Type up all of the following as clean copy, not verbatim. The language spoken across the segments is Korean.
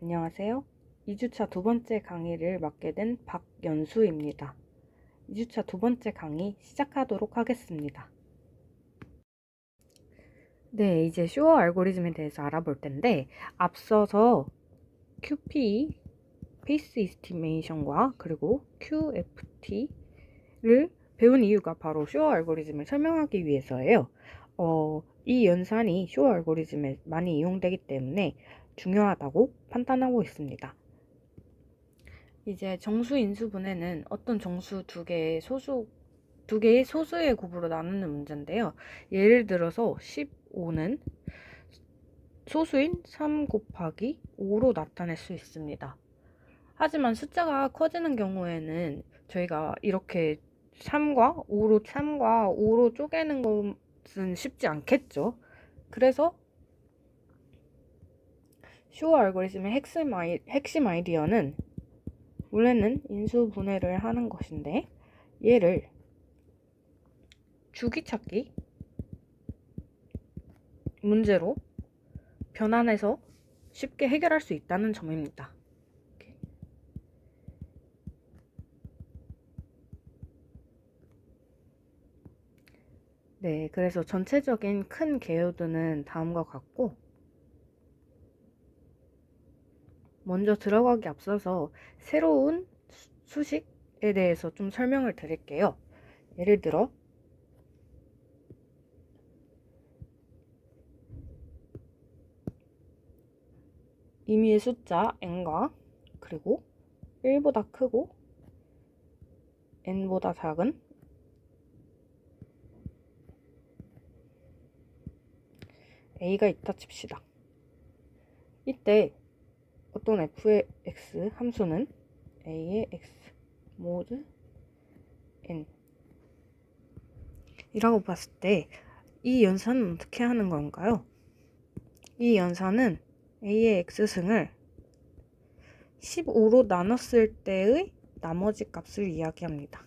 안녕하세요. 2주차 두 번째 강의를 맡게 된 박연수입니다. 2주차 두 번째 강의 시작하도록 하겠습니다. 네, 이제 쇼어 알고리즘에 대해서 알아볼 텐데 앞서서 QP, 페이스 이스티메이션과 그리고 QFT를 배운 이유가 바로 쇼어 알고리즘을 설명하기 위해서예요. 이 연산이 쇼어 알고리즘에 많이 이용되기 때문에 중요하다고 판단하고 있습니다. 이제 정수 인수분해는 어떤 정수 두 개의 소수의 곱으로 나누는 문제인데요. 예를 들어서 15는 소수인 3 곱하기 5로 나타낼 수 있습니다. 하지만 숫자가 커지는 경우에는 저희가 이렇게 3과 5로 쪼개는 것은 쉽지 않겠죠. 그래서 쇼어 알고리즘의 핵심 아이디어는 원래는 인수분해를 하는 것인데 얘를 주기찾기 문제로 변환해서 쉽게 해결할 수 있다는 점입니다. 네, 그래서 전체적인 큰 개요도는 다음과 같고 먼저 들어가기 앞서서 새로운 수식에 대해서 좀 설명을 드릴게요. 예를 들어 임의의 숫자 n과 그리고 1보다 크고 n보다 작은 a가 있다 칩시다. 이때 어떤 f의 x 함수는 a의 x 모드 n 이라고 봤을 때 이 연산은 어떻게 하는 건가요? 이 연산은 a의 x승을 15로 나눴을 때의 나머지 값을 이야기합니다.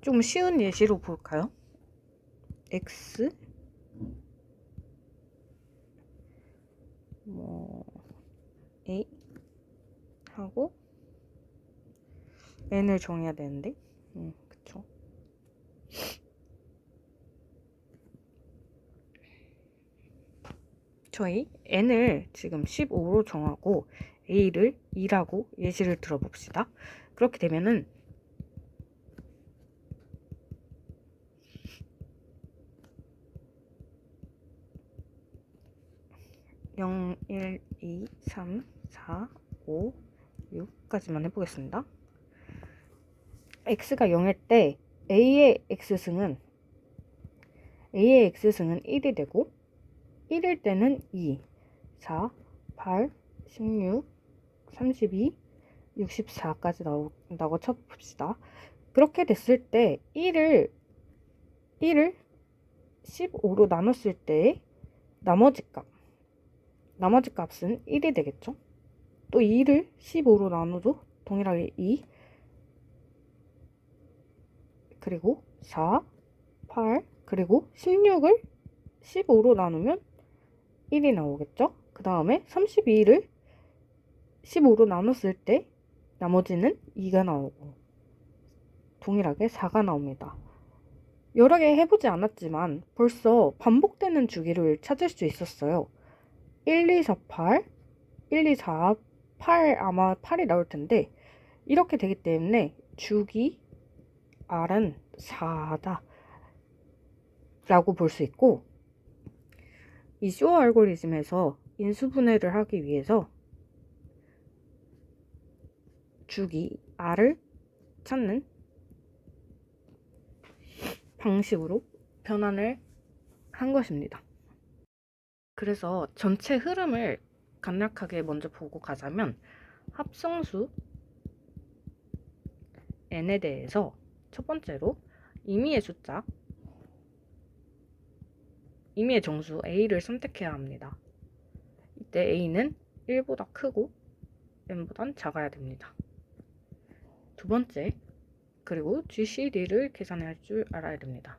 좀 쉬운 예시로 볼까요? x a 하고 n을 정해야 되는데 그쵸? 저희 n을 지금 15로 정하고 a를 2라고 예시를 들어봅시다. 그렇게 되면은 0, 1, 2, 3, 4, 5, 6까지만 해보겠습니다. x가 0일 때 a의 x승은 1이 되고 1일 때는 2, 4, 8, 16, 32, 64까지 나온다고 쳐봅시다. 그렇게 됐을 때 1을 15로 나눴을 때 나머지 값은 1이 되겠죠? 또 2를 15로 나눠도 동일하게 2, 그리고 4, 8, 그리고 16을 15로 나누면 1이 나오겠죠? 그 다음에 32를 15로 나눴을 때 나머지는 2가 나오고 동일하게 4가 나옵니다. 여러 개 해보지 않았지만 벌써 반복되는 주기를 찾을 수 있었어요. 1, 2, 4, 8, 1, 2, 4, 8 아마 8이 나올 텐데 이렇게 되기 때문에 주기 R은 4다 라고 볼 수 있고 이 쇼어 알고리즘에서 인수분해를 하기 위해서 주기 R을 찾는 방식으로 변환을 한 것입니다. 그래서 전체 흐름을 간략하게 먼저 보고 가자면 합성수 n에 대해서 첫 번째로 임의의 정수 a를 선택해야 합니다. 이때 a는 1보다 크고 n보단 작아야 됩니다. 두 번째, 그리고 GCD를 계산할 줄 알아야 됩니다.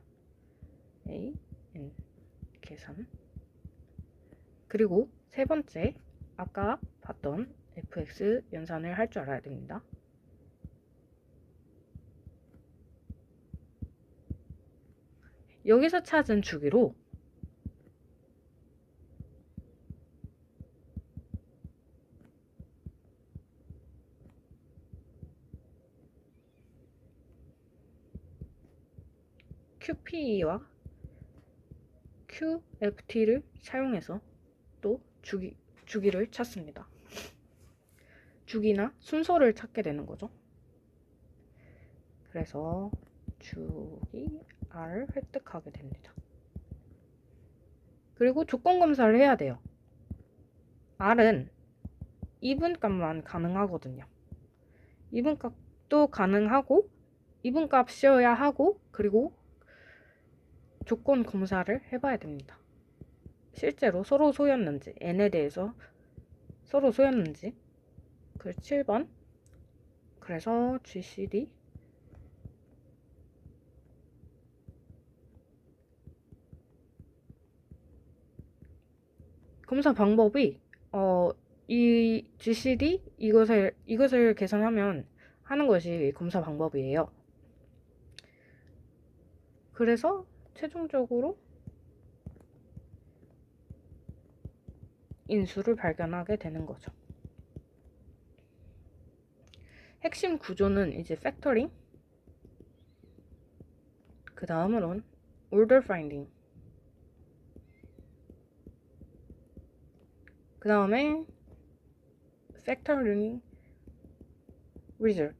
a, n 계산. 그리고 세 번째, 아까 봤던 fx 연산을 할 줄 알아야 됩니다. 여기서 찾은 주기로 QP와 QFT를 사용해서 또 주기를 찾습니다. 주기나 순서를 찾게 되는 거죠. 그래서 주기 R을 획득하게 됩니다. 그리고 조건 검사를 해야 돼요. R은 이분값만 가능하거든요. 이분값도 가능하고 이분값이어야 하고 그리고 조건 검사를 해봐야 됩니다. 실제로 서로 소였는지 n에 대해서 서로 소였는지. 그 7번. 그래서 GCD 검사 방법이 이 GCD 이것을 계산하면 하는 것이 검사 방법이에요. 그래서 최종적으로 인수를 발견하게 되는 거죠. 핵심 구조는 이제 팩터링, 그 다음으론 order finding, 그 다음에 factoring result.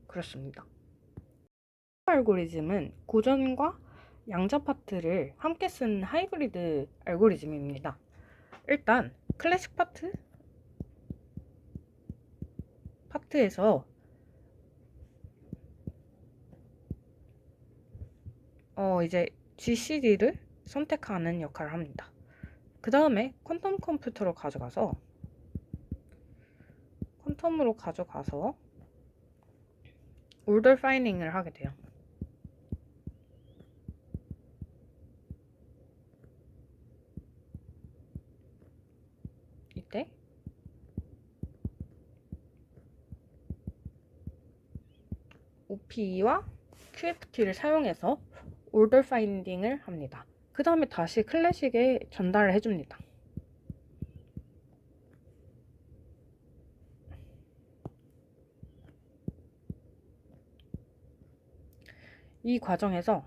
그렇습니다. 알고리즘은 고전과 양자 파트를 함께 쓴 하이브리드 알고리즘입니다. 일단 클래식 파트에서 이제 GCD를 선택하는 역할을 합니다. 그 다음에 퀀텀 컴퓨터로 가져가서 order finding을 하게 돼요. 이때 OP와 QFT를 사용해서 order finding을 합니다. 그 다음에 다시 클래식에 전달을 해줍니다. 이 과정에서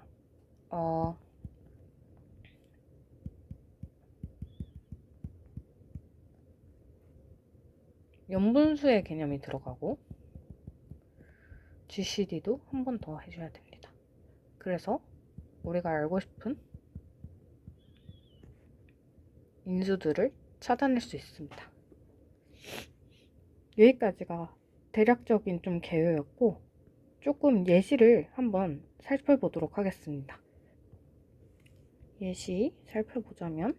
연분수의 개념이 들어가고 GCD도 한 번 더 해줘야 됩니다. 그래서 우리가 알고 싶은 인수들을 찾아낼 수 있습니다. 여기까지가 대략적인 좀 개요였고 조금 예시를 한번 살펴보도록 하겠습니다. 예시 살펴보자면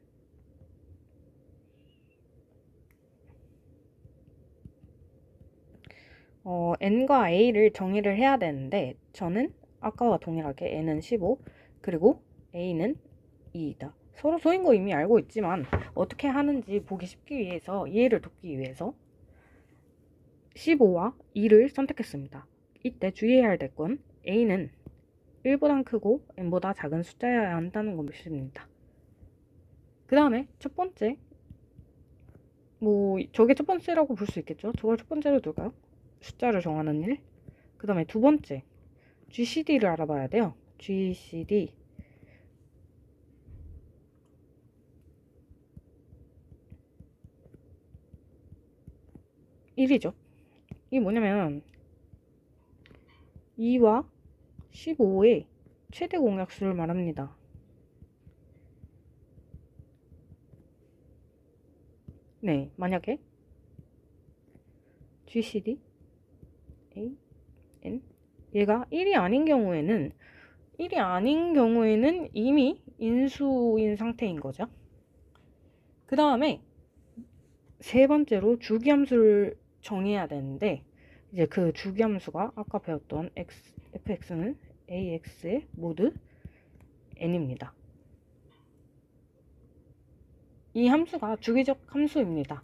n과 a를 정의를 해야 되는데 저는 아까와 동일하게 n은 15 그리고 a는 2이다. 서로 소인 거 이미 알고 있지만 어떻게 하는지 보기 쉽기 위해서 이해를 돕기 위해서 15와 2를 선택했습니다. 이때 주의해야 할 건 a는 1보다 크고 n보다 작은 숫자여야 한다는 것입니다. 그 다음에 첫 번째 저게 첫 번째라고 볼 수 있겠죠. 저걸 첫 번째로 둘까요? 숫자를 정하는 일. 그 다음에 두 번째 GCD를 알아봐야 돼요. GCD 1이죠. 이게 뭐냐면 2와 15의 최대 공약수를 말합니다. 네, 만약에 GCD A N 얘가 1이 아닌 경우에는 이미 인수인 상태인 거죠. 그 다음에 세 번째로 주기함수를 정해야 되는데 이제 그 주기함수가 아까 배웠던 fx는 AX의 모드 n입니다. 이 함수가 주기적 함수입니다.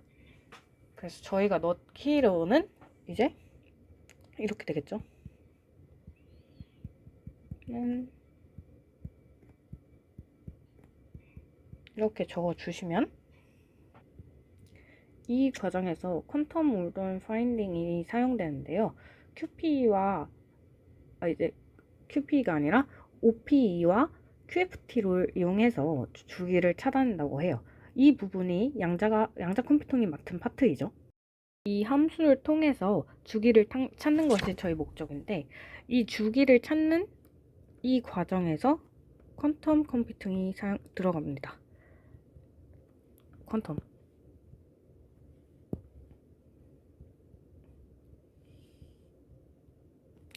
그래서 저희가 넣기로는 이제 이렇게 되겠죠. 이렇게 적어주시면 이 과정에서 퀀텀 올던 파인딩이 사용되는데요. QP가 아니라 OPE와 QFT를 이용해서 주기를 찾아낸다고 해요. 이 부분이 양자 컴퓨팅이 맡은 파트이죠. 이 함수를 통해서 주기를 찾는 것이 저희 목적인데, 이 주기를 찾는 이 과정에서 퀀텀 컴퓨팅이 들어갑니다. 퀀텀.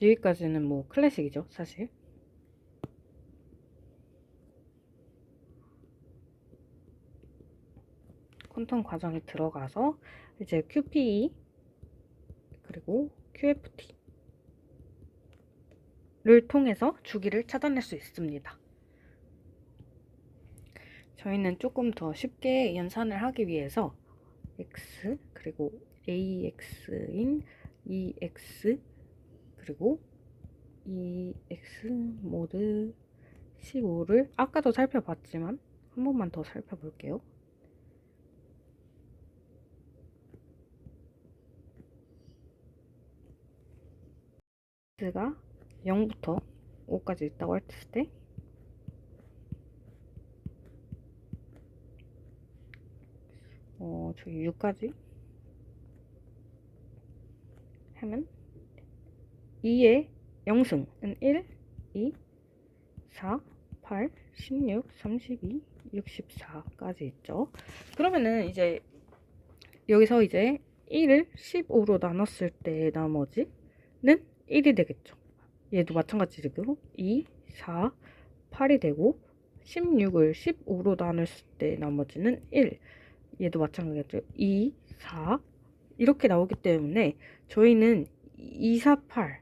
여기까지는 뭐 클래식이죠, 사실. 퀀텀 과정에 들어가서 이제 QPE 그리고 QFT를 통해서 주기를 찾아낼 수 있습니다. 저희는 조금 더 쉽게 연산을 하기 위해서 X 그리고 AX인 EX 그리고 EX 모드 15를 아까도 살펴봤지만 한 번만 더 살펴볼게요. X가 0부터 5까지 있다고 했을 때 저기 6까지 하면 2의 0승은 1, 2, 4, 8, 16, 32, 64까지 있죠. 그러면은 이제 여기서 이제 1을 15로 나눴을 때 나머지는 1이 되겠죠. 얘도 마찬가지로 2, 4, 8이 되고 16을 15로 나눴을 때 나머지는 1. 얘도 마찬가지로 2, 4 이렇게 나오기 때문에 저희는 248,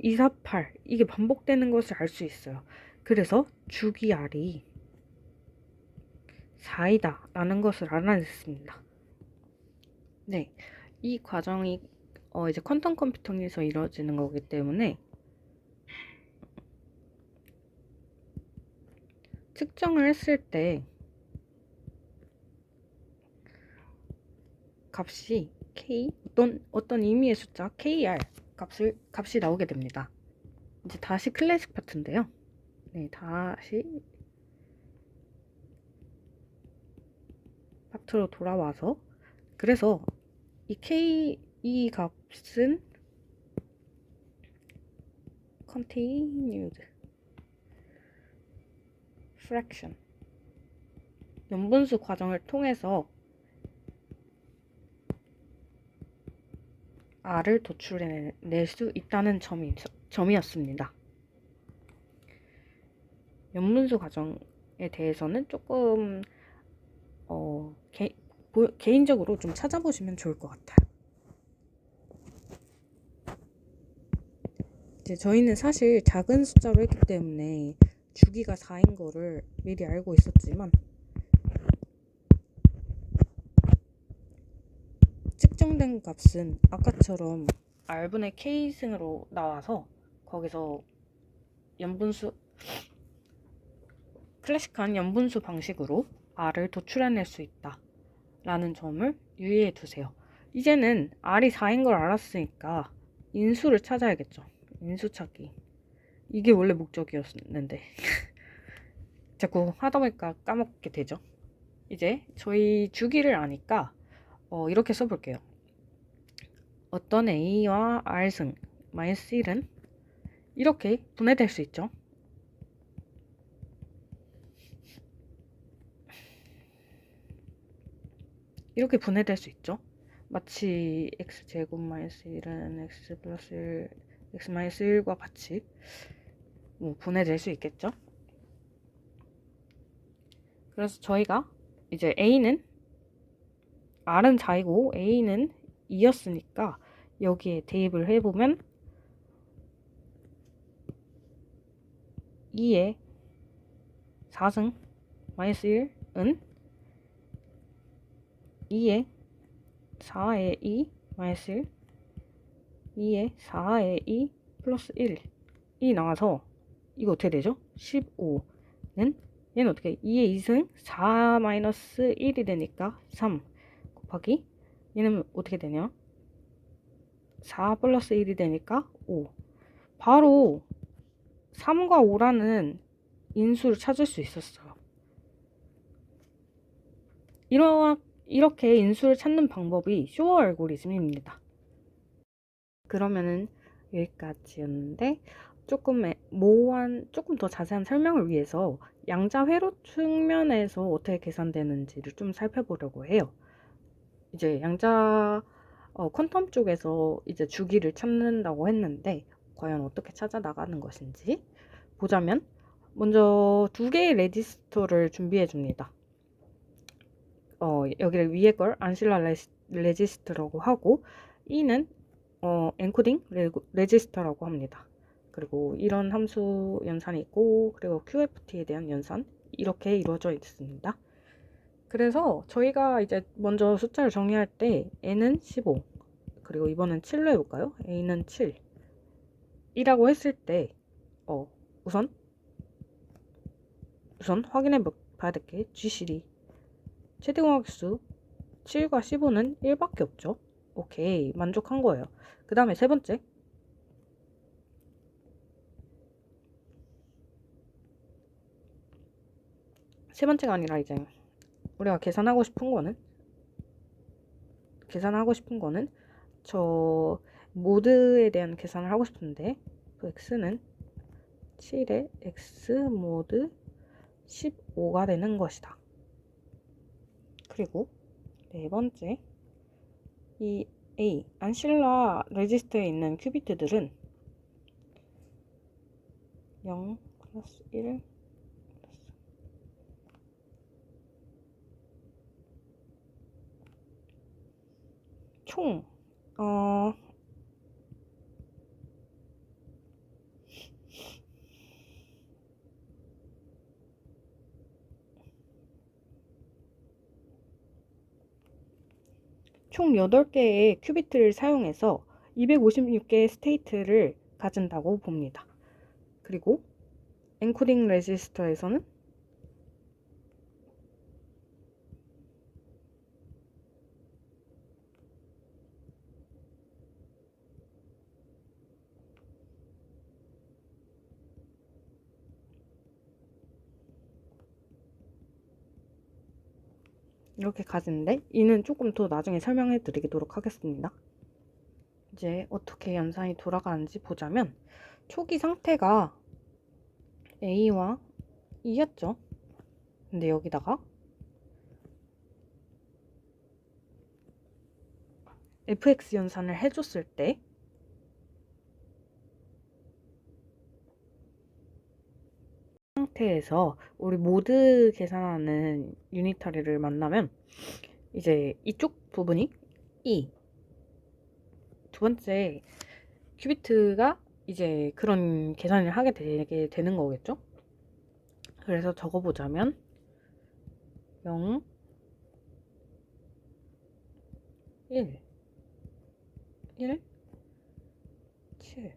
248 이게 반복되는 것을 알 수 있어요. 그래서 주기 R이 4이다 라는 것을 알아냈습니다. 네, 이 과정이 이제 퀀텀 컴퓨팅에서 이루어지는 거기 때문에 측정을 했을 때 값이 K 어떤 의미의 숫자 KR 값이 나오게 됩니다. 이제 다시 클래식 파트인데요. 네, 다시 파트로 돌아와서 그래서 이 값은 continued fraction 연분수 과정을 통해서 R을 도출해낼 수 있다는 점이었습니다. 연분수 과정에 대해서는 조금 개인적으로 좀 찾아보시면 좋을 것 같아요. 이제 저희는 사실 작은 숫자로 했기 때문에 주기가 4인 거를 미리 알고 있었지만 측정된 값은 아까처럼 R분의 K승으로 나와서 거기서 클래식한 연분수 방식으로 R을 도출해낼 수 있다 라는 점을 유의해 두세요. 이제는 R이 4인 걸 알았으니까 인수를 찾아야겠죠. 인수 찾기. 이게 원래 목적이었는데 자꾸 하다 보니까 까먹게 되죠. 이제 저희 주기를 아니까 이렇게 써볼게요. 어떤 A와 R승 마이너스 1은 이렇게 분해될 수 있죠. 이렇게 분해될 수 있죠. 마치 x제곱 마이너스 1은 x 플러스 1, x 마이너스 1과 같이 분해될 수 있겠죠. 그래서 저희가 이제 A는 R은 4이고 A는 2였으니까 여기에 대입을 해보면 2의 4승 마이너스 1은 2의 4의 2 마이너스 1 2의 4의 2 플러스 1이 나와서 이거 어떻게 되죠? 15는 얘는 어떻게 2의 2승 4 마이너스 1이 되니까 3 곱하기 얘는 어떻게 되냐? 4 플러스 1이 되니까 5. 바로 3과 5라는 인수를 찾을 수 있었어요. 이렇게 인수를 찾는 방법이 쇼어 알고리즘입니다. 그러면은 여기까지였는데 조금 더 자세한 설명을 위해서 양자 회로 측면에서 어떻게 계산되는지를 좀 살펴보려고 해요. 이제 양자 퀀텀 쪽에서 이제 주기를 찾는다고 했는데 과연 어떻게 찾아 나가는 것인지 보자면 먼저 두 개의 레지스터를 준비해 줍니다. 여기를 위에 걸 안실라 레지스터라고 하고 E는 엔코딩 레지스터라고 합니다. 그리고 이런 함수 연산이 있고 그리고 QFT에 대한 연산 이렇게 이루어져 있습니다. 그래서 저희가 이제 먼저 숫자를 정리할 때 N은 15 그리고 이번엔 7로 해볼까요? A는 7 이라고 했을 때 우선 확인해 봐야 될 게 GCD 최대공약수 7과 15는 1밖에 없죠. 오케이, 만족한 거예요. 그 다음에 세 번째가 아니라 이제 우리가 계산하고 싶은 거는 저 모드에 대한 계산을 하고 싶은데 그 x는 7의 x 모드 15가 되는 것이다. 그리고 네 번째, 이 A 안실라 레지스터에 있는 큐비트들은 0 플러스 1 총 총 8개의 큐비트를 사용해서 256개의 스테이트를 가진다고 봅니다. 그리고 엔코딩 레지스터에서는 이렇게 가지는데 이는 조금 더 나중에 설명해 드리도록 하겠습니다. 이제 어떻게 연산이 돌아가는지 보자면 초기 상태가 A와 E였죠. 근데 여기다가 fx 연산을 해줬을 때 상태에서 우리 모드 계산하는 유니타리를 만나면 이제 이쪽 부분이 E 두 번째 큐비트가 이제 그런 계산을 하게 되게 되는 거겠죠. 그래서 적어보자면 0 1 1 7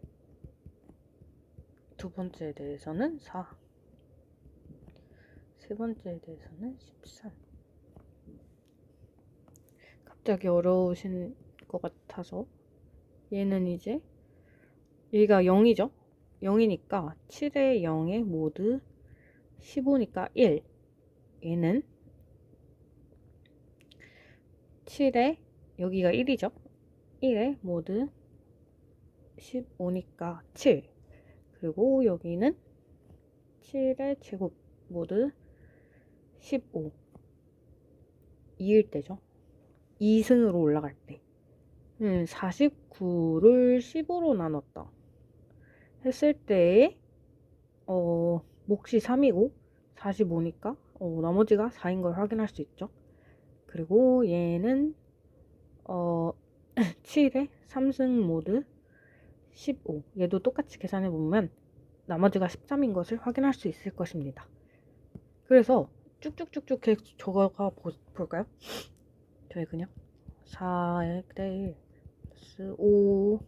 두 번째에 대해서는 4 세 번째에 대해서는 13 갑자기 어려우신 것 같아서 얘는 이제 얘가 0이죠. 0이니까 7에 0에 모드 15니까 1 얘는 7에 여기가 1이죠. 1에 모드 15니까 7 그리고 여기는 7의 제곱 모드 15 2일 때죠. 2승으로 올라갈 때 49를 15로 나눴다 했을 때 몫이 3이고 45니까 나머지가 4인 걸 확인할 수 있죠. 그리고 얘는 7의 3승 모드 15 얘도 똑같이 계산해 보면 나머지가 13인 것을 확인할 수 있을 것입니다. 그래서 쭉쭉쭉쭉 계속 적어가 볼까요? 저희 그냥 4의 대 1 플러스 5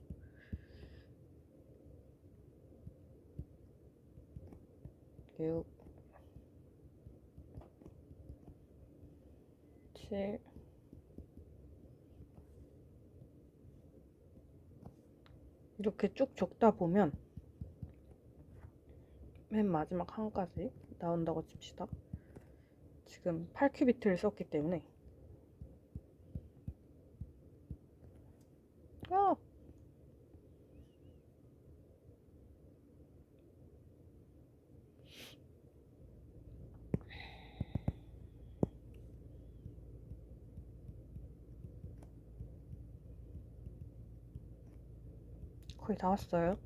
6 7 이렇게 쭉 적다 보면 맨 마지막 한까지 나온다고 칩시다. 지금 8큐비트를 썼기 때문에 거의 다 왔어요.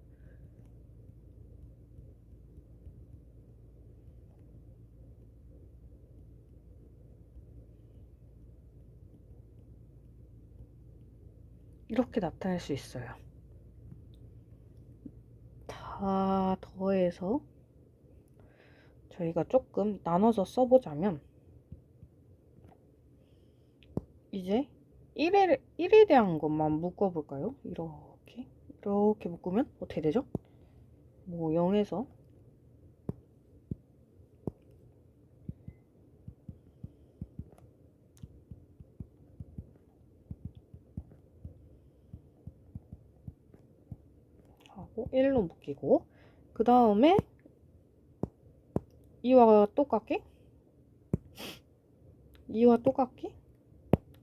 이렇게 나타낼 수 있어요. 다 더해서 저희가 조금 나눠서 써보자면 이제 1에 대한 것만 묶어볼까요? 이렇게 묶으면 어떻게 되죠? 뭐 0에서 하고 1로 묶이고 그 다음에 2와 똑같게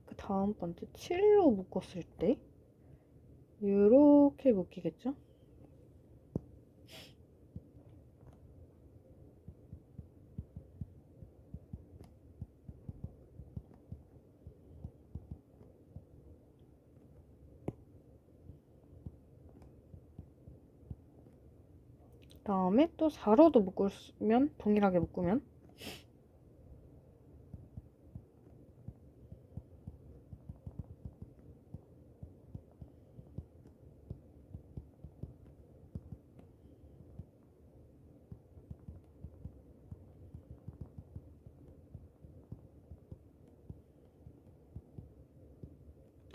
그 다음 번째 7로 묶었을 때 이렇게 묶이겠죠? 다음에 또 4로도 묶으면 동일하게 묶으면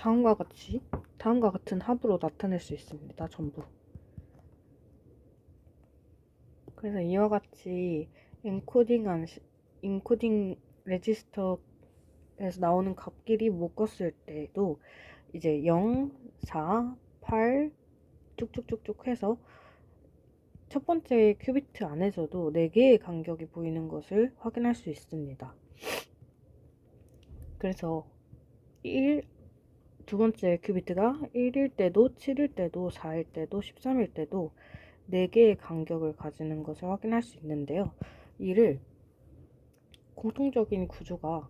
다음과 같은 합으로 나타낼 수 있습니다. 전부. 그래서 이와 같이 인코딩 레지스터에서 나오는 값끼리 묶었을 때도 이제 0, 4, 8 쭉쭉쭉쭉 해서 첫 번째 큐비트 안에서도 4개의 간격이 보이는 것을 확인할 수 있습니다. 그래서 두 번째 큐비트가 1일 때도 7일 때도 4일 때도 13일 때도 4개의 간격을 가지는 것을 확인할 수 있는데요. 이를 공통적인 구조가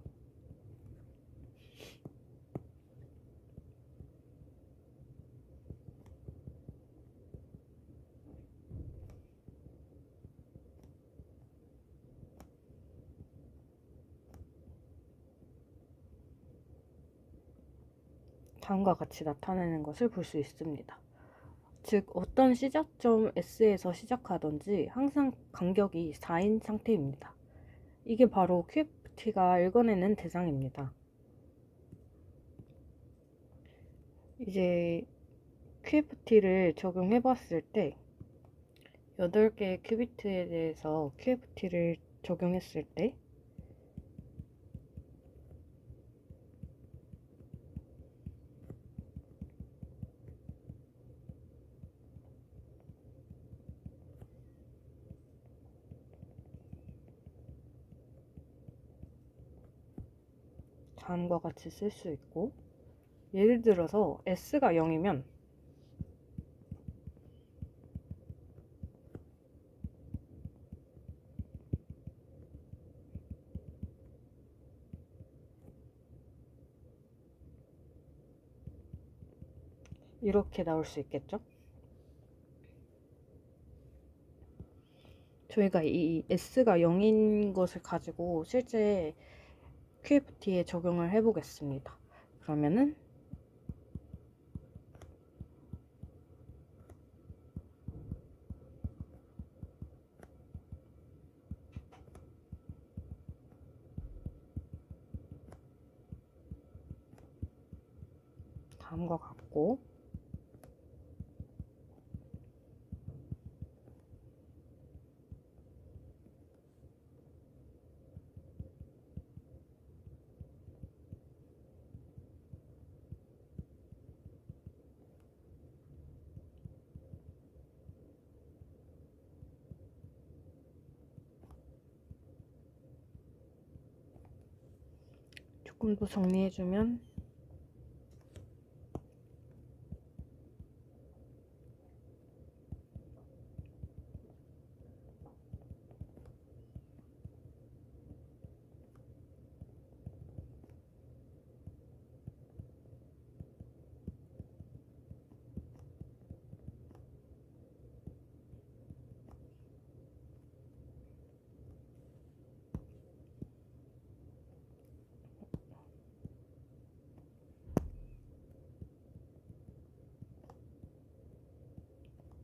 다음과 같이 나타내는 것을 볼 수 있습니다. 즉 어떤 시작점 S에서 시작하든지 항상 간격이 4인 상태입니다. 이게 바로 QFT가 읽어내는 대상입니다. 이제 QFT를 적용해 봤을 때 8개의 큐비트에 대해서 QFT를 적용했을 때 다음과 같이 쓸 수 있고, 예를 들어서 S가 0이면 이렇게 나올 수 있겠죠? 저희가 이 S가 0인 것을 가지고 실제 QFT에 적용을 해보겠습니다. 그러면은 다음과 같고, 조금 더 정리해주면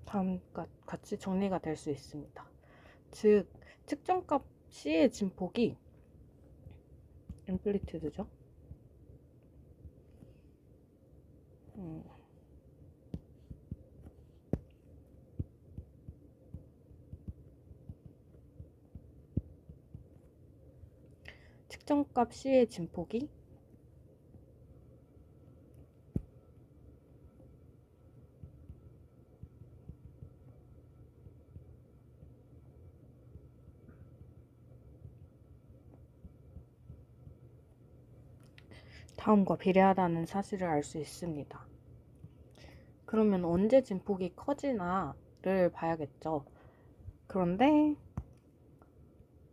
다음과 같이 정리가 될 수 있습니다. 즉, 측정값 C의 진폭이 앰플리튜드죠. 측정값 C의 진폭이 다음과 비례하다는 사실을 알 수 있습니다. 그러면 언제 진폭이 커지나를 봐야겠죠. 그런데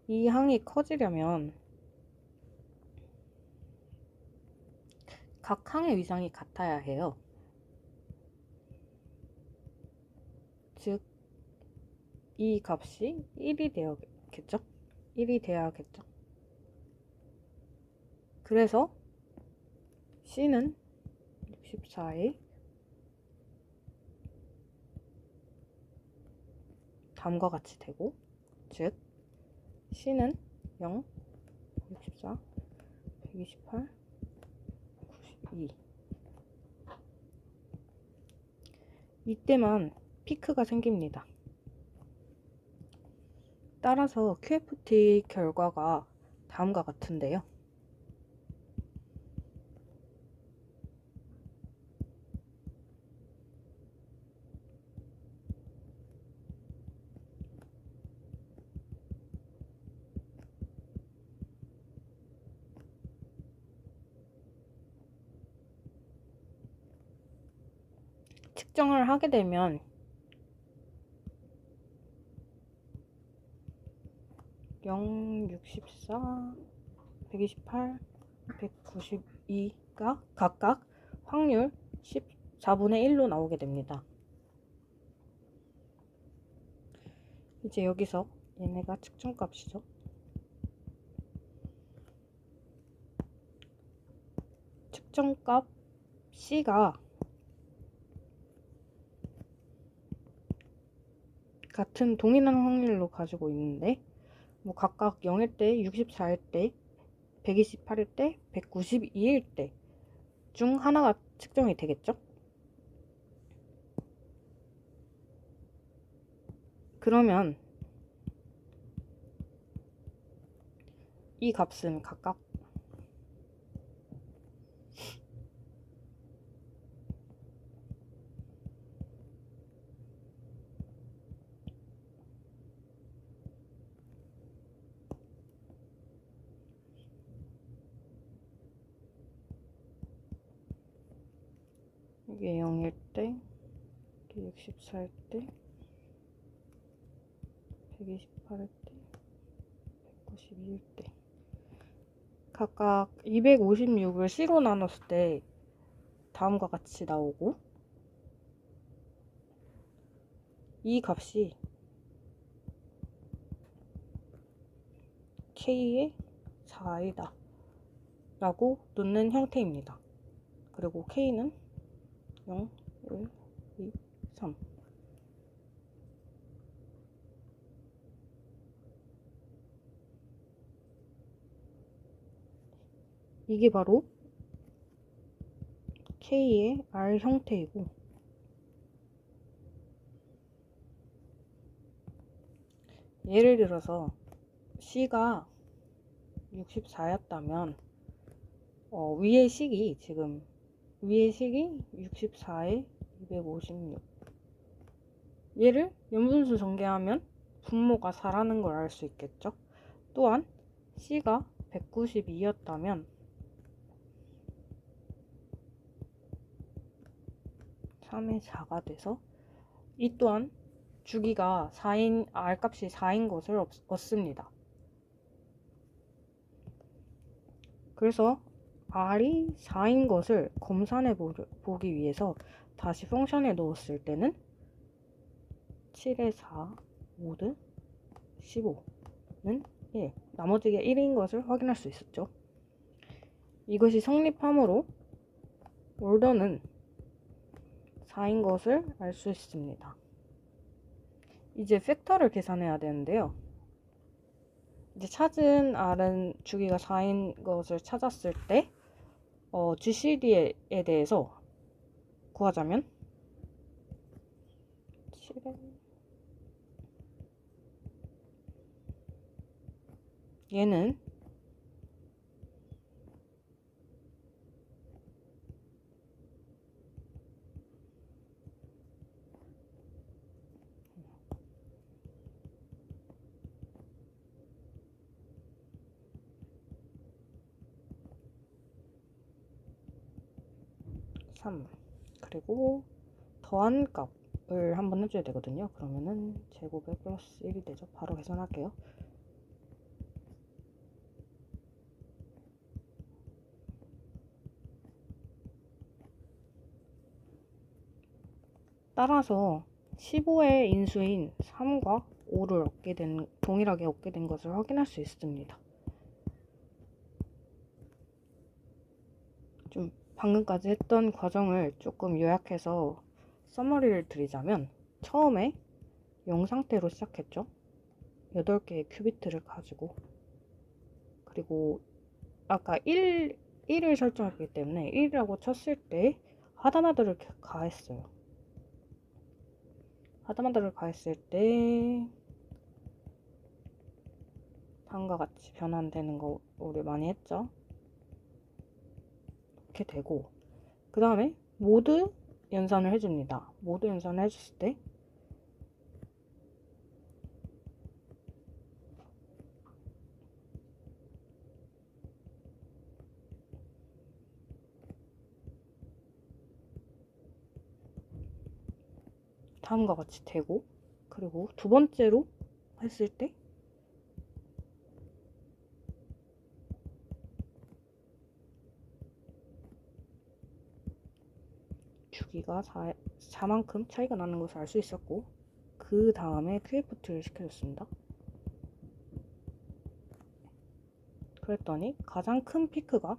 이 항이 커지려면 각 항의 위상이 같아야 해요. 즉, 이 값이 1이 되어야겠죠? 1이 돼야겠죠? 그래서 C는 64에 다음과 같이 되고, 즉 C는 0, 64, 128, 92. 이때만 피크가 생깁니다. 따라서 QFT 결과가 다음과 같은데요. 측정을 하게 되면 0, 64, 128, 192가 각각 확률 14분의 1로 나오게 됩니다. 이제 여기서 얘네가 측정값이죠. 측정값 C가 같은 동일한 확률로 가지고 있는데 뭐 각각 0일 때, 64일 때, 128일 때, 192일 때 중 하나가 측정이 되겠죠? 그러면 이 값은 각각 이게 0일 때, 이게 64일 때, 128일 때, 192일 때 각각 256을 C로 나눴을 때 다음과 같이 나오고 이 값이 K의 4이다 라고 놓는 형태입니다. 그리고 K는 0, 1, 2, 3 이게 바로 K의 R 형태이고 예를 들어서 C가 64였다면 위의 식이 64에 256 얘를 연분수 전개하면 분모가 4라는 걸 알 수 있겠죠. 또한 C가 192였다면 3의 4가 돼서 이 또한 주기가 4인 R 값이 4인 것을 얻습니다. 그래서 R이 4인 것을 검산해 보기 위해서 다시 펑션에 넣었을 때는 7의 4 모드 15는 1, 나머지가 1인 것을 확인할 수 있었죠. 이것이 성립하므로 올더는 4인 것을 알 수 있습니다. 이제 팩터를 계산해야 되는데요. 이제 찾은 R은 주기가 4인 것을 찾았을 때 GCD에 대해서 구하자면 얘는 그리고 더한 값을 한번 해줘야 되거든요. 그러면은 제곱에 플러스 1이 되죠. 바로 계산할게요. 따라서 15의 인수인 3과 5를 동일하게 얻게 된 것을 확인할 수 있습니다. 좀 방금까지 했던 과정을 조금 요약해서 서머리를 드리자면 처음에 0 상태로 시작했죠. 8개의 큐비트를 가지고 그리고 아까 1을 설정했기 때문에 1이라고 쳤을 때 하다마드를 가했어요. 하다마드를 가했을 때 다음과 같이 변환되는 거 우리 많이 했죠. 이렇게 되고 그 다음에 모드 연산을 해줍니다. 모드 연산을 해줬을 때 다음과 같이 되고 그리고 두 번째로 했을 때 주기가 4만큼 차이가 나는 것을 알 수 있었고 그 다음에 QFT를 시켜줬습니다. 그랬더니 가장 큰 피크가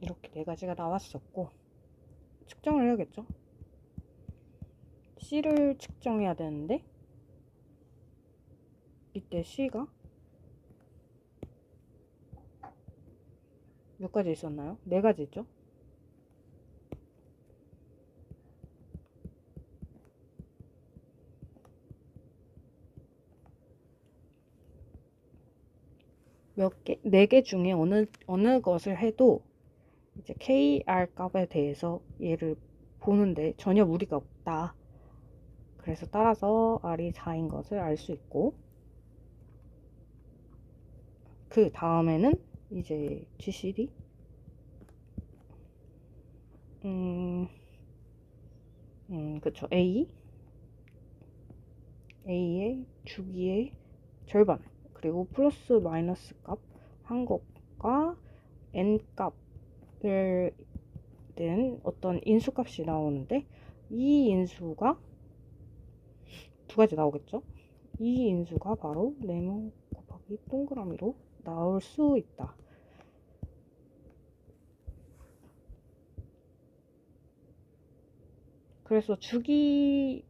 이렇게 4가지가 나왔었고 측정을 해야겠죠. C를 측정해야 되는데 이때 C가 몇 가지 있었나요? 4가지 있죠. 몇 개, 4개 중에 어느 것을 해도 이제 KR 값에 대해서 얘를 보는데 전혀 무리가 없다. 그래서 따라서 R이 4인 것을 알 수 있고 그 다음에는 이제 GCD 그쵸. A의 주기의 절반 그리고 플러스 마이너스 값 한 것과 N 값을 된 어떤 인수값이 나오는데 이 인수가 두 가지 나오겠죠. 이 인수가 바로 네모 곱하기 동그라미로 나올 수 있다. 그래서 주기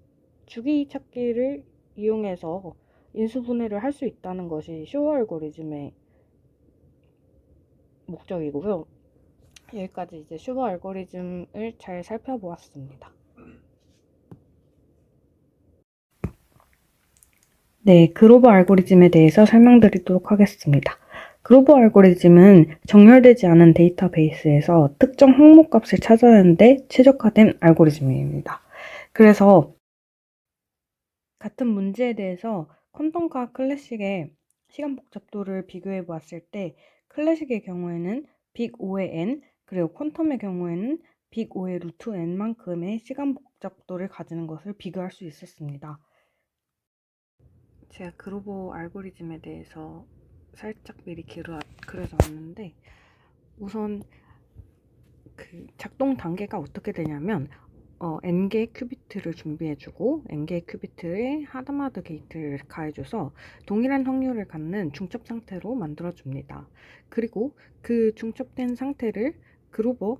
찾기를 이용해서 인수분해를 할 수 있다는 것이 쇼 알고리즘의 목적이고요. 여기까지 이제 쇼 알고리즘을 잘 살펴보았습니다. 네, 그로버 알고리즘에 대해서 설명드리도록 하겠습니다. 그로버 알고리즘은 정렬되지 않은 데이터베이스에서 특정 항목값을 찾아야 하는데 최적화된 알고리즘입니다. 그래서 같은 문제에 대해서 퀀텀과 클래식의 시간 복잡도를 비교해 보았을 때 클래식의 경우에는 빅 O의 n, 그리고 퀀텀의 경우에는 빅 O의 루트 n만큼의 시간 복잡도를 가지는 것을 비교할 수 있었습니다. 제가 그로버 알고리즘에 대해서 살짝 미리 그려서 왔는데, 우선 그 작동 단계가 어떻게 되냐면 n개의 큐비트를 준비해주고 n개의 큐비트에 하드마드 게이트를 가해줘서 동일한 확률을 갖는 중첩 상태로 만들어줍니다. 그리고 그 중첩된 상태를 그로버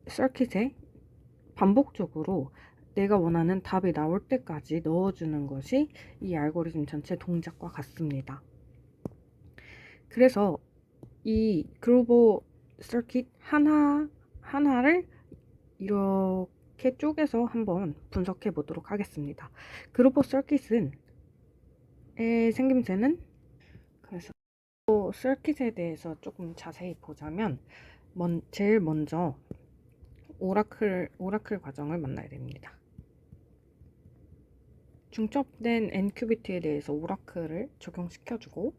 서킷에 반복적으로 내가 원하는 답이 나올 때까지 넣어주는 것이 이 알고리즘 전체 동작과 같습니다. 그래서 이 그로버 서킷 하나를 이렇게 쪼개서 한번 분석해 보도록 하겠습니다. 그로버 서킷의 생김새는, 그래서 서킷에 대해서 조금 자세히 보자면 제일 먼저 오라클 과정을 만나야 됩니다. 중첩된 n큐비트에 대해서 오라클을 적용시켜주고,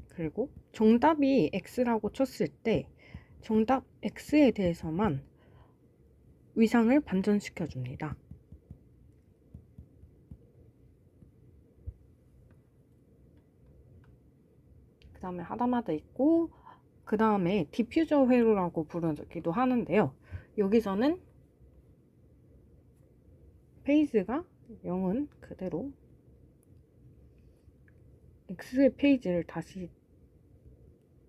그리고 정답이 x라고 쳤을 때 정답 x에 대해서만 위상을 반전시켜 줍니다. 그 다음에 하다마다 있고, 그 다음에 디퓨저 회로라고 부르기도 하는데요. 여기서는 페이지가 0은 그대로 X의 페이지를 다시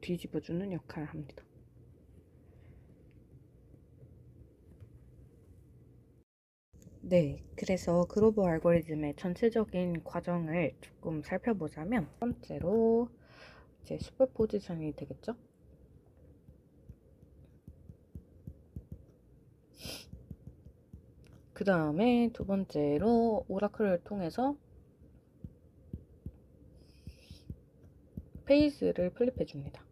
뒤집어주는 역할을 합니다. 네, 그래서 그로버 알고리즘의 전체적인 과정을 조금 살펴보자면, 첫 번째로 이제 슈퍼포지션이 되겠죠? 그 다음에 두 번째로 오라클을 통해서 페이지를 플립해 줍니다.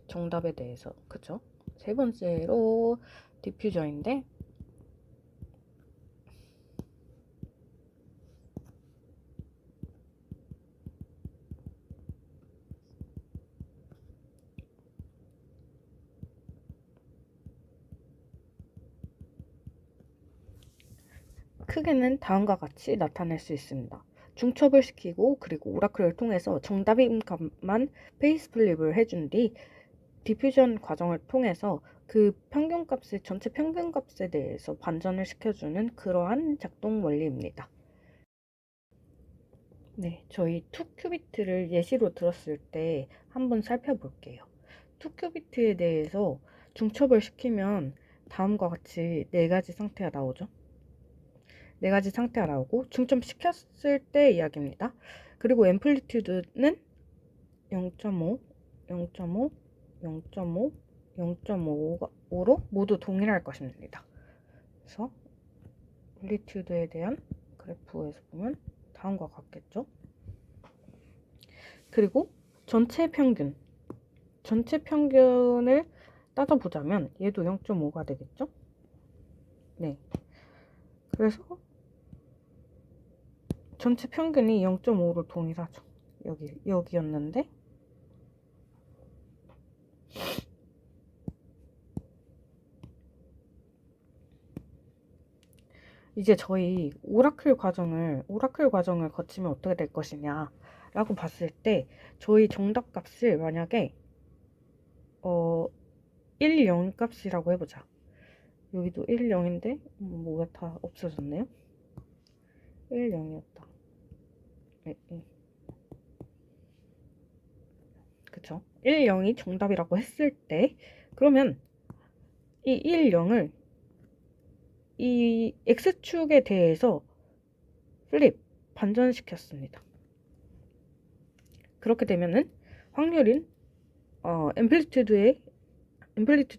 정답에 대해서. 그쵸? 세 번째로 디퓨저인데, 크게는 다음과 같이 나타낼 수 있습니다. 중첩을 시키고, 그리고 오라클을 통해서 정답인 값만 페이스 플립을 해준 뒤 디퓨전 과정을 통해서 그 평균값의 전체 평균값에 대해서 반전을 시켜주는 그러한 작동 원리입니다. 네, 저희 2큐비트를 예시로 들었을 때 한번 살펴볼게요. 2큐비트에 대해서 중첩을 시키면 다음과 같이 네 가지 상태가 나오죠. 네 가지 상태가 나오고 중첩시켰을 때 이야기입니다. 그리고 앰플리튜드는 0.5, 0.5, 0.5, 0.5로 모두 동일할 것입니다. 그래서 앰플리튜드에 대한 그래프에서 보면 다음과 같겠죠. 그리고 전체 평균을 따져보자면 얘도 0.5가 되겠죠. 네. 그래서 전체 평균이 0.5로 동일하죠. 여기였는데, 이제 저희 오라클 과정을 거치면 어떻게 될 것이냐 라고 봤을 때, 저희 정답 값을 만약에 1, 0 값이라고 해보자. 여기도 1, 0인데 뭐가 다 없어졌네요. 1, 0이었다. 네, 네. 그쵸? 1, 0이 정답이라고 했을 때, 그러면 이 1, 0을 이 X축에 대해서 반전시켰습니다. 그렇게 되면은 확률인 앰플리튜드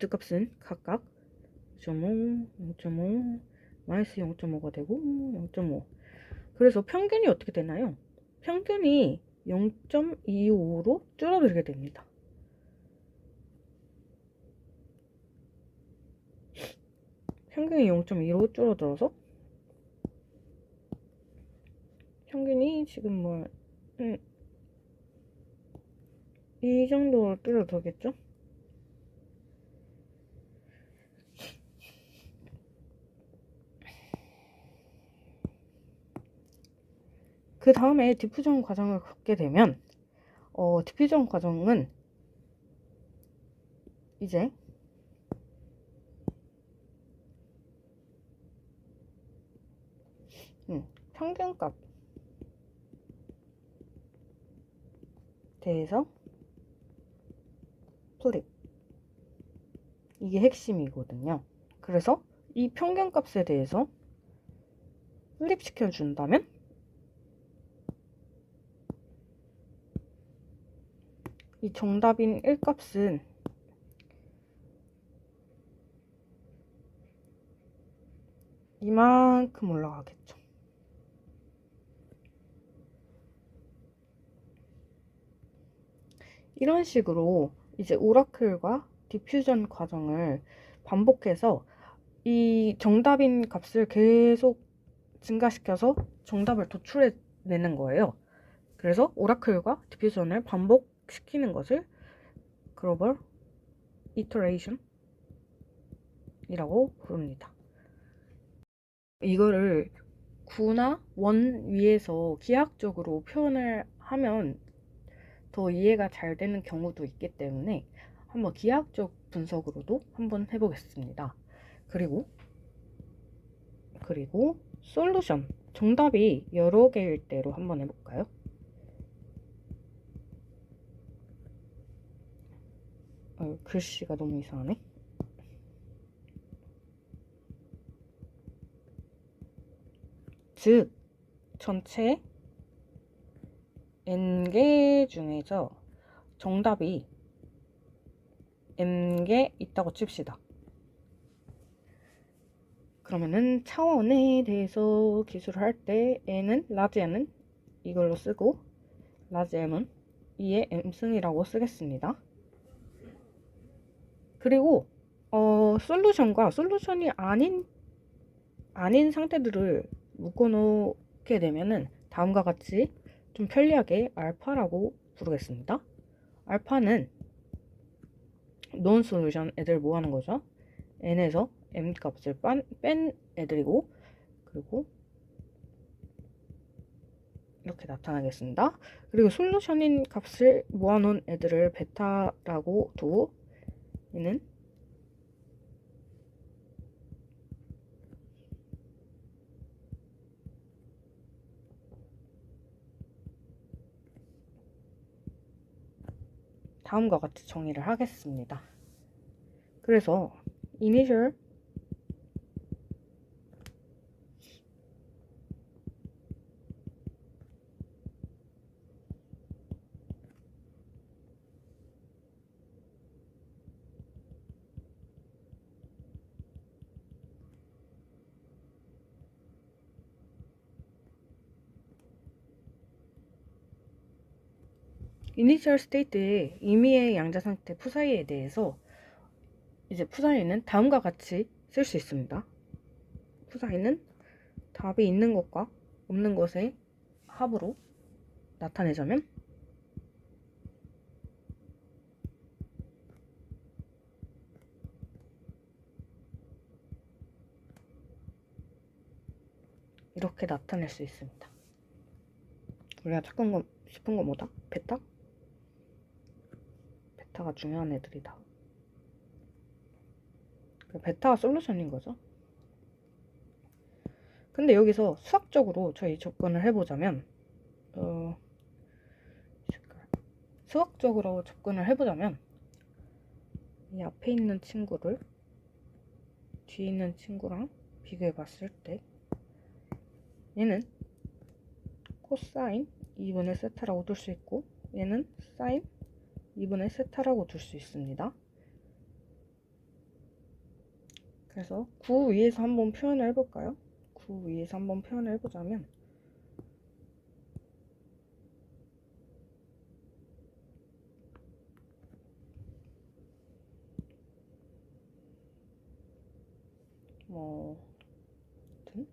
값은 각각 0.5, 0.5, 마이너스 0.5가 되고 0.5. 그래서 평균이 어떻게 되나요? 평균이 0.25로 줄어들게 됩니다. 평균이 0.25로 줄어들어서 평균이 지금 뭐 이 정도로 줄어들겠죠? 그 다음에 디퓨전 과정을 겪게 되면 디퓨전 과정은 이제 평균값 대해서 플립, 이게 핵심이거든요. 그래서 이 평균값에 대해서 플립 시켜준다면 이 정답인 1값은 이만큼 올라가겠죠. 이런 식으로 이제 오라클과 디퓨전 과정을 반복해서 이 정답인 값을 계속 증가시켜서 정답을 도출해내는 거예요. 그래서 오라클과 디퓨전을 반복시키는 것을 글로벌 이터레이션 이라고 부릅니다. 이거를 구나 원 위에서 기하학적으로 표현을 하면 더 이해가 잘 되는 경우도 있기 때문에 한번 기하학적 분석으로도 한번 해보겠습니다. 그리고 솔루션, 정답이 여러 개일 때로 한번 해볼까요? 글씨가 너무 이상하네. 즉 전체 n개 중에서 정답이 n개 있다고 칩시다. 그러면은 차원에 대해서 기술을 할 때 n은 라지 n은 이걸로 쓰고 라지 m은 2의 m승이라고 쓰겠습니다. 그리고 솔루션과 솔루션이 아닌 상태들을 묶어놓게 되면은 다음과 같이 좀 편리하게 알파라고 부르겠습니다. 알파는 논 솔루션 애들 모아는 거죠. n에서 m 값을 뺀 애들이고, 그리고 이렇게 나타나겠습니다. 그리고 솔루션인 값을 모아놓은 애들을 베타라고 두고 얘는 다음과 같이 정의를 하겠습니다. 그래서 initial 이니셜 스테이트의 임의의 양자 상태 푸사이에 대해서 이제 푸사이는 다음과 같이 쓸 수 있습니다. 푸사이는 답이 있는 것과 없는 것의 합으로 나타내자면 이렇게 나타낼 수 있습니다. 우리가 찾고 싶은 건 뭐다? 베타? 베타가 중요한 애들이다. 베타가 솔루션인 거죠. 근데 여기서 수학적으로 저희 접근을 해보자면 수학적으로 접근을 해보자면 이 앞에 있는 친구를 뒤에 있는 친구랑 비교해 봤을 때 얘는 코사인 2분의 세타라고 둘 수 있고 얘는 사인 2분의 세타라고 둘 수 있습니다. 그래서 9 위에서 한번 표현을 해볼까요? 9 위에서 한번 표현을 해보자면 아무튼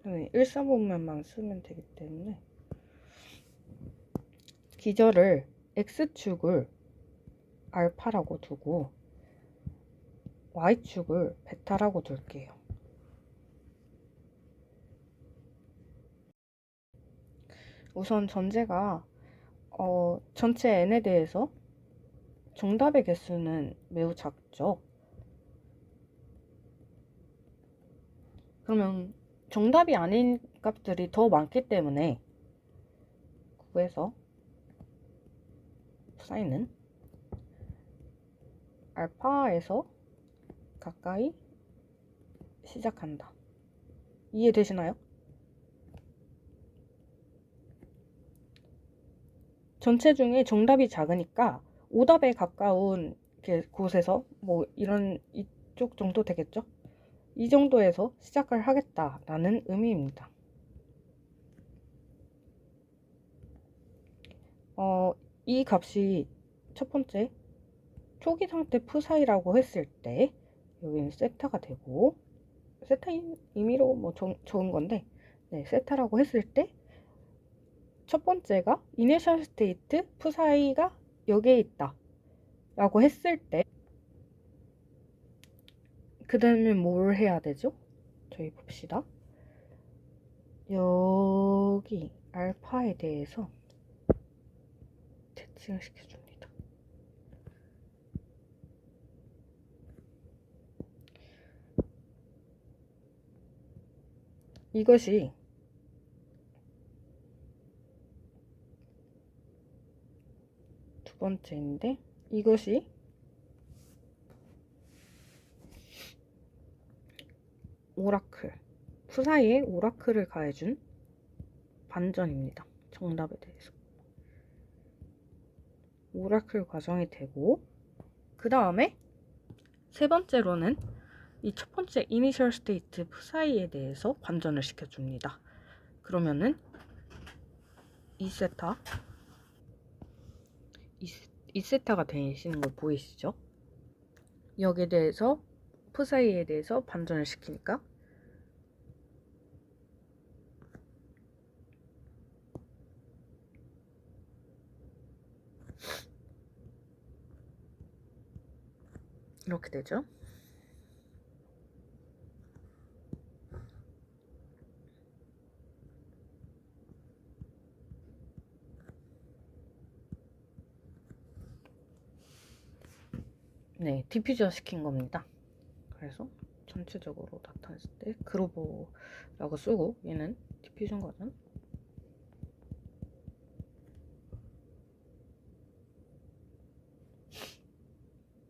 네, 1사분면만 쓰면 되기 때문에 기절을 x축을 알파라고 두고 y축을 베타라고 둘게요. 우선 전제가 전체 n에 대해서 정답의 개수는 매우 작죠. 그러면 정답이 아닌 값들이 더 많기 때문에 9에서 사인은 알파에서 가까이 시작한다. 이해되시나요? 전체 중에 정답이 작으니까 오답에 가까운 곳에서 뭐 이런 이쪽 정도 되겠죠? 이 정도에서 시작을 하겠다라는 의미입니다. 이 값이 첫 번째 초기 상태 푸사이라고 했을 때 여기는 세타가 되고 세타 임의로 뭐 적은 건데 네, 세타라고 했을 때 첫 번째가 이니셜 스테이트 푸사이가 여기에 있다 라고 했을 때 그 다음에 뭘 해야 되죠? 저희 봅시다. 여기 알파에 대해서 대칭을 시켜줍니다. 이것이 두 번째인데 이것이 오라클 푸사이에 오라클을 가해준 반전입니다. 정답에 대해서 오라클 과정이 되고 그 다음에 세 번째로는 이 첫 번째 이니셜 스테이트 푸사이에 대해서 반전을 시켜줍니다. 그러면은 2세타 2세타가 되시는 걸 보이시죠? 여기에 대해서 푸사이에 대해서 반전을 시키니까 이렇게 되죠. 네, 디퓨저 시킨 겁니다. 그래서 전체적으로 나타냈을 때 그로버라고 쓰고 얘는 디퓨전 과정.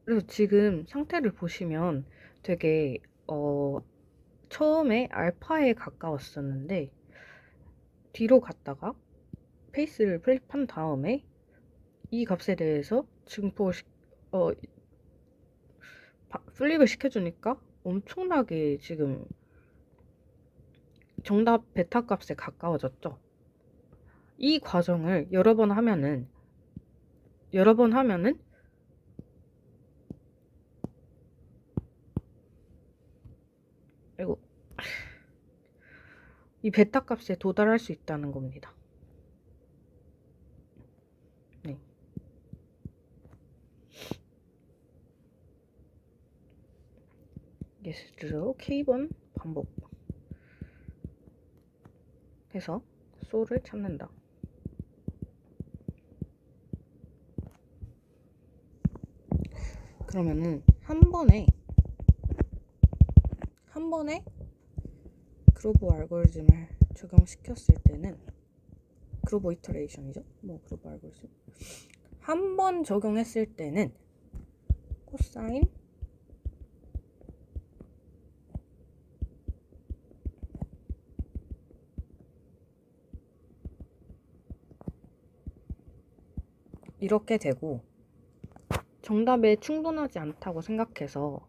그래서 지금 상태를 보시면 되게 처음에 알파에 가까웠었는데 뒤로 갔다가 페이스를 플립한 다음에 이 값에 대해서 플립을 시켜주니까 엄청나게 지금 정답 베타 값에 가까워졌죠. 이 과정을 여러 번 하면은 아이고 이 베타 값에 도달할 수 있다는 겁니다. 네. 예스로 K번 반복 해서 소를 찾는다. 그러면은 한 번에 그로버 알고리즘을 적용시켰을 때는 그로버 이터레이션이죠. 뭐 그로버 알고리즘 한 번 적용했을 때는 코사인 이렇게 되고, 정답에 충분하지 않다고 생각해서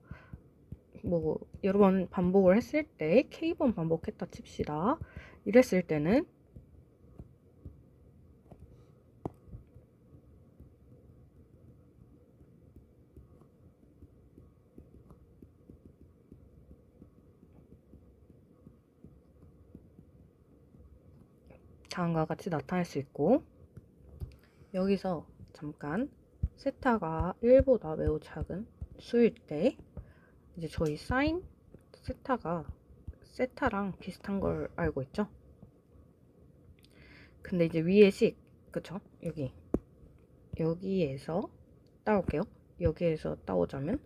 뭐 여러 번 반복을 했을 때 K번 반복했다 칩시다. 이랬을 때는 다음과 같이 나타낼 수 있고, 여기서 잠깐 세타가 1보다 매우 작은 수일 때 이제 저희 사인 세타가 세타랑 비슷한 걸 알고 있죠? 근데 이제 위에 식, 그쵸? 여기에서 따올게요. 여기에서 따오자면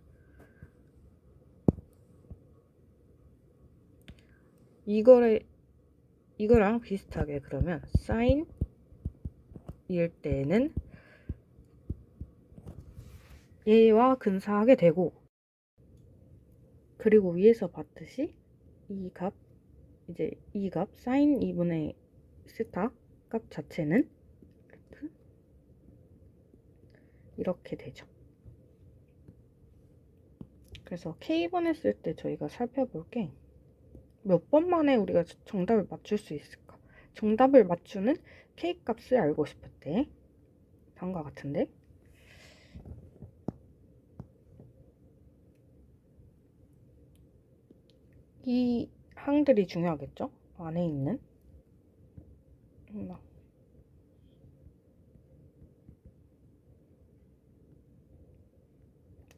이거랑 비슷하게 그러면 사인 일 때는 얘와 근사하게 되고, 그리고 위에서 봤듯이 이 값 사인 2분의 세타 값 자체는 이렇게 되죠. 그래서 K번 했을 때 저희가 살펴볼 게 몇 번 만에 우리가 정답을 맞출 수 있을까? 정답을 맞추는 K 값을 알고 싶을 때 다음과 같은데, 이 항들이 중요하겠죠? 안에 있는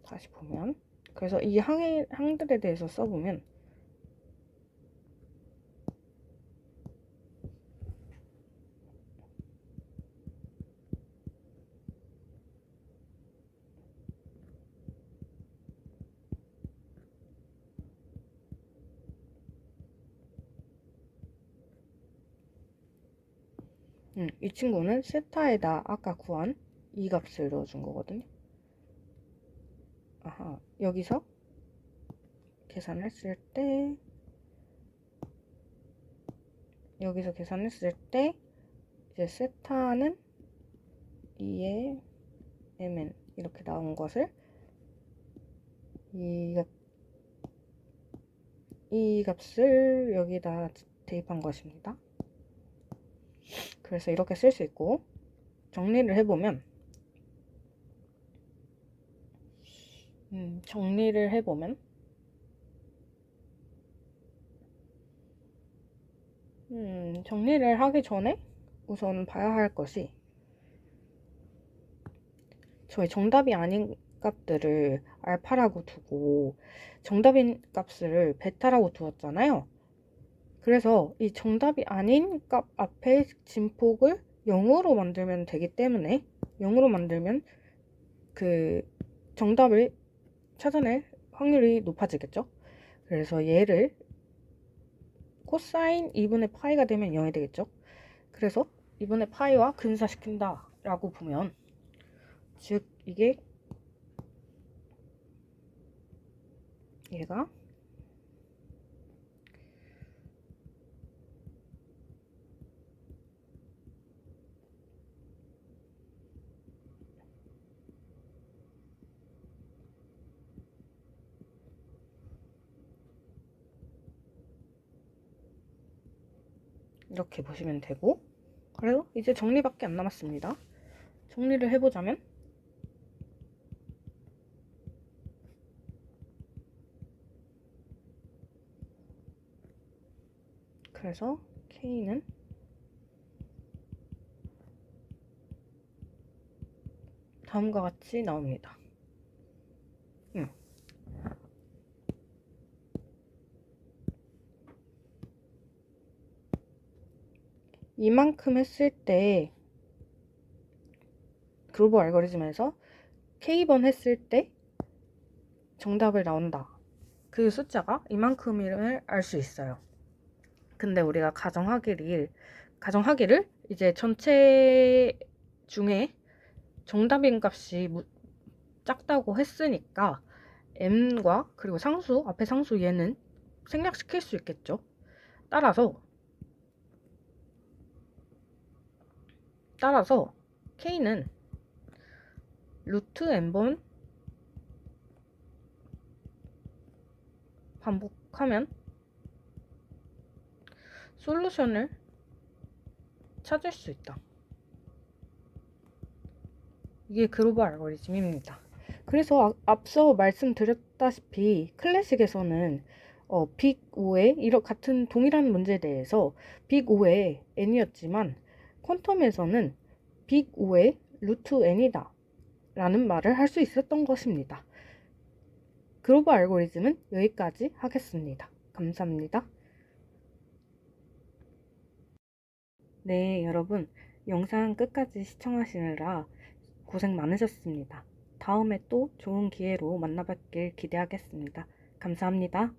다시 보면, 그래서 이 항들에 대해서 써보면 이 친구는 세타에다 아까 구한 이 값을 넣어준 거거든요. 아하, 여기서 계산했을 때 이제 세타는 2의 mn 이렇게 나온 것을 이 값을 여기다 대입한 것입니다. 그래서 이렇게 쓸 수 있고, 정리를 해보면 정리를 하기 전에 우선 봐야 할 것이, 저희 정답이 아닌 값들을 알파라고 두고 정답인 값을 베타라고 두었잖아요. 그래서 이 정답이 아닌 값 앞에 진폭을 0으로 만들면 되기 때문에 0으로 만들면 그 정답을 찾아낼 확률이 높아지겠죠. 그래서 얘를 코사인 2분의 파이가 되면 0이 되겠죠. 그래서 2분의 파이와 근사시킨다 라고 보면, 즉 이게 얘가 이렇게 보시면 되고, 그래서 이제 정리밖에 안 남았습니다. 정리를 해보자면 그래서 K는 다음과 같이 나옵니다. 이만큼 했을 때 그로버 알고리즘에서 K번 했을 때 정답을 나온다. 그 숫자가 이만큼임을 알 수 있어요. 근데 우리가 가정하기를 이제 전체 중에 정답인 값이 작다고 했으니까 m과 그리고 상수, 앞에 상수 얘는 생략시킬 수 있겠죠. 따라서 k는 루트 n번 반복하면 솔루션을 찾을 수 있다. 이게 그로벌 알고리즘입니다. 그래서 앞서 말씀드렸다시피 클래식에서는 빅 5의 이런 같은 동일한 문제에 대해서 빅 5의 n이었지만 퀀텀에서는 빅 5의 루트 n이다 라는 말을 할 수 있었던 것입니다. 그로벌 알고리즘은 여기까지 하겠습니다. 감사합니다. 네, 여러분 영상 끝까지 시청하시느라 고생 많으셨습니다. 다음에 또 좋은 기회로 만나뵙길 기대하겠습니다. 감사합니다.